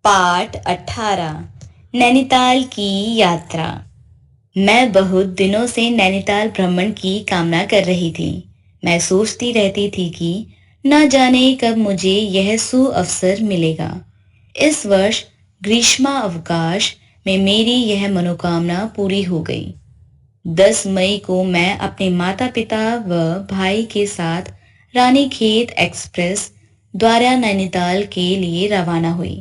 पाठ 18 नैनीताल की यात्रा। मैं बहुत दिनों से नैनीताल भ्रमण की कामना कर रही थी। मैं सोचती रहती थी कि न जाने कब मुझे यह सुअवसर मिलेगा। इस वर्ष ग्रीष्मावकाश में मेरी यह मनोकामना पूरी हो गई। 10 मई को मैं अपने माता पिता व भाई के साथ रानीखेत एक्सप्रेस द्वारा नैनीताल के लिए रवाना हुई।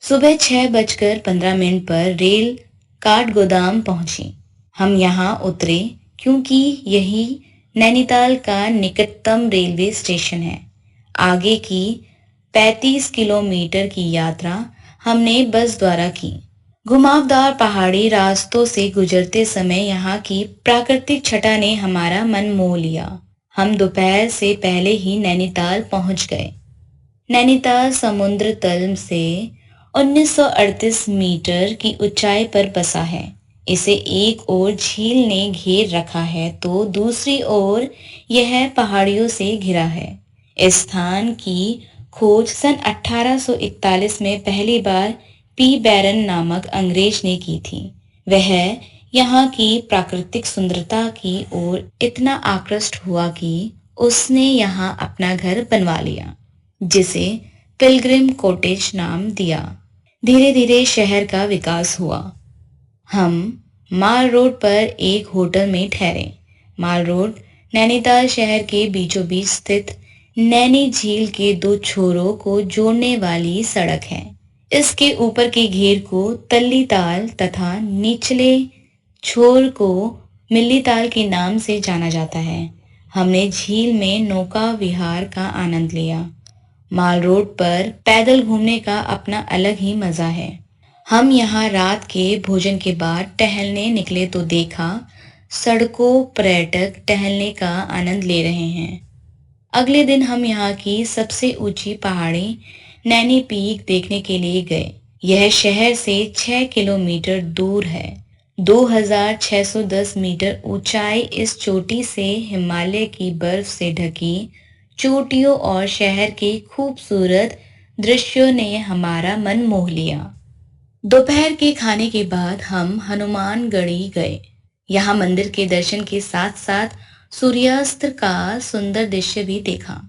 सुबह 6:15 पर रेल काठगोदाम पहुंची। हम यहाँ उतरे क्योंकि यही नैनीताल का निकटतम रेलवे स्टेशन है। आगे की 35 किलोमीटर की यात्रा हमने बस द्वारा की। घुमावदार पहाड़ी रास्तों से गुजरते समय यहाँ की प्राकृतिक छटा ने हमारा मन मोह लिया। हम दोपहर से पहले ही नैनीताल पहुंच गए। नैनीताल समुद्र तल से 1938 मीटर की ऊंचाई पर बसा है। इसे एक ओर झील ने घेर रखा है तो दूसरी ओर यह पहाड़ियों से घिरा है। इस स्थान की खोज सन 1841 में पहली बार पी बैरन नामक अंग्रेज ने की थी। वह यहाँ की प्राकृतिक सुंदरता की ओर इतना आकृष्ट हुआ कि उसने यहाँ अपना घर बनवा लिया, जिसे पिलग्रिम कॉटेज नाम दिया। धीरे धीरे शहर का विकास हुआ। हम माल रोड पर एक होटल में ठहरे। माल रोड नैनीताल शहर के बीचों बीच स्थित नैनी झील के दो छोरों को जोड़ने वाली सड़क है। इसके ऊपर के घेर को तल्ली ताल तथा निचले छोर को मिल्ली ताल के नाम से जाना जाता है। हमने झील में नौका विहार का आनंद लिया। माल रोड पर पैदल घूमने का अपना अलग ही मजा है। हम यहाँ रात के भोजन के बाद टहलने निकले तो देखा सड़कों पर्यटक टहलने का आनंद ले रहे हैं। अगले दिन हम यहाँ की सबसे ऊंची पहाड़ी नैनी पीक देखने के लिए गए। यह शहर से 6 किलोमीटर दूर है। 2610 मीटर ऊंचाई इस चोटी से हिमालय की बर्फ से ढकी चोटियों और शहर के खूबसूरत दृश्यों ने हमारा मन मोह लिया। दोपहर के खाने के बाद हम हनुमानगढ़ी गए। यहाँ मंदिर के दर्शन के साथ साथ सूर्यास्त का सुंदर दृश्य भी देखा।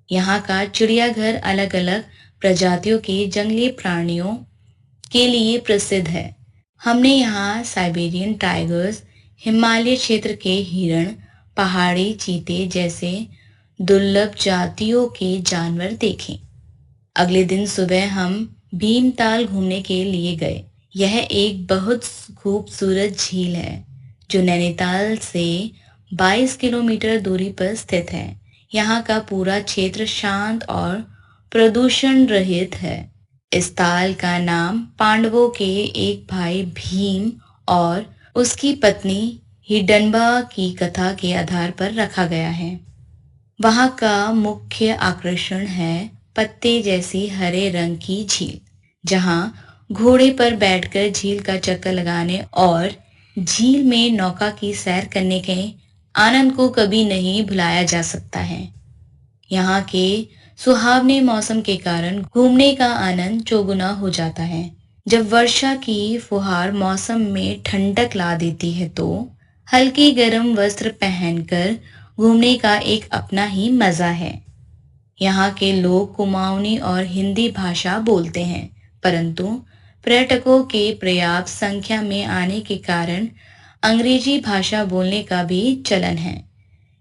यहाँ का चिड़ियाघर अलग अलग प्रजातियों के जंगली प्राणियों के लिए प्रसिद्ध है। हमने यहाँ साइबेरियन टाइगर्स, हिमालय क्षेत्र के हिरण, पहाड़ी चीते जैसे दुर्लभ जातियों के जानवर देखे। अगले दिन सुबह हम भीमताल घूमने के लिए गए। यह एक बहुत खूबसूरत झील है जो नैनीताल से 22 किलोमीटर दूरी पर स्थित है। यहाँ का पूरा क्षेत्र शांत और प्रदूषण रहित है। इस ताल का नाम पांडवों के एक भाई भीम और उसकी पत्नी हिडंबा की कथा के आधार पर रखा गया है। वहाँ का मुख्य आकर्षण है पत्ते जैसी हरे रंग की झील, जहाँ घोड़े पर बैठकर झील का चक्कर लगाने और झील में नौका की सैर करने के आनंद को कभी नहीं भुलाया जा सकता है। यहाँ के सुहावने मौसम के कारण घूमने का आनंद चौगुना हो जाता है। जब वर्षा की फुहार मौसम में ठंडक ला देती है तो हल्के गर्म वस्त्र पहनकर घूमने का एक अपना ही मजा है। यहाँ के लोग कुमाऊनी और हिंदी भाषा बोलते हैं, परंतु पर्यटकों के पर्याप्त संख्या में आने के कारण अंग्रेजी भाषा बोलने का भी चलन है।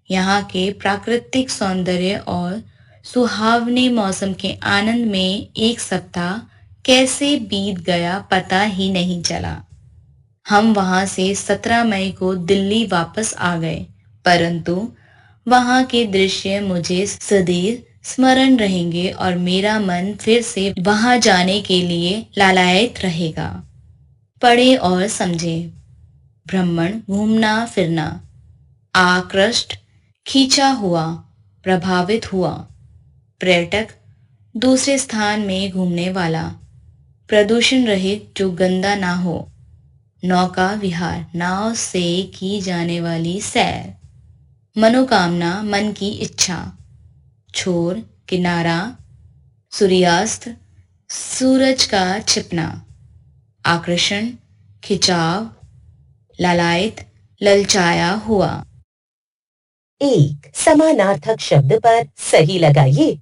यहाँ के प्राकृतिक सौंदर्य और सुहावने मौसम के आनंद में एक सप्ताह कैसे बीत गया पता ही नहीं चला। हम वहां से 17 मई को दिल्ली वापस आ गए, परंतु वहां के दृश्य मुझे सदैव स्मरण रहेंगे और मेरा मन फिर से वहां जाने के लिए लालायित रहेगा। पढ़े और समझे। भ्रमण घूमना फिरना। आकृष्ट खींचा हुआ, प्रभावित हुआ। पर्यटक दूसरे स्थान में घूमने वाला, प्रदूषण रहित जो गंदा ना हो। नौका विहार, नाव से की जाने वाली सैर। मनोकामना, मन की इच्छा। छोर, किनारा, सूर्यास्त, सूरज का छिपना, आकर्षण, खिंचाव, लालायित, ललचाया हुआ। एक समानार्थक शब्द पर सही लगाइए।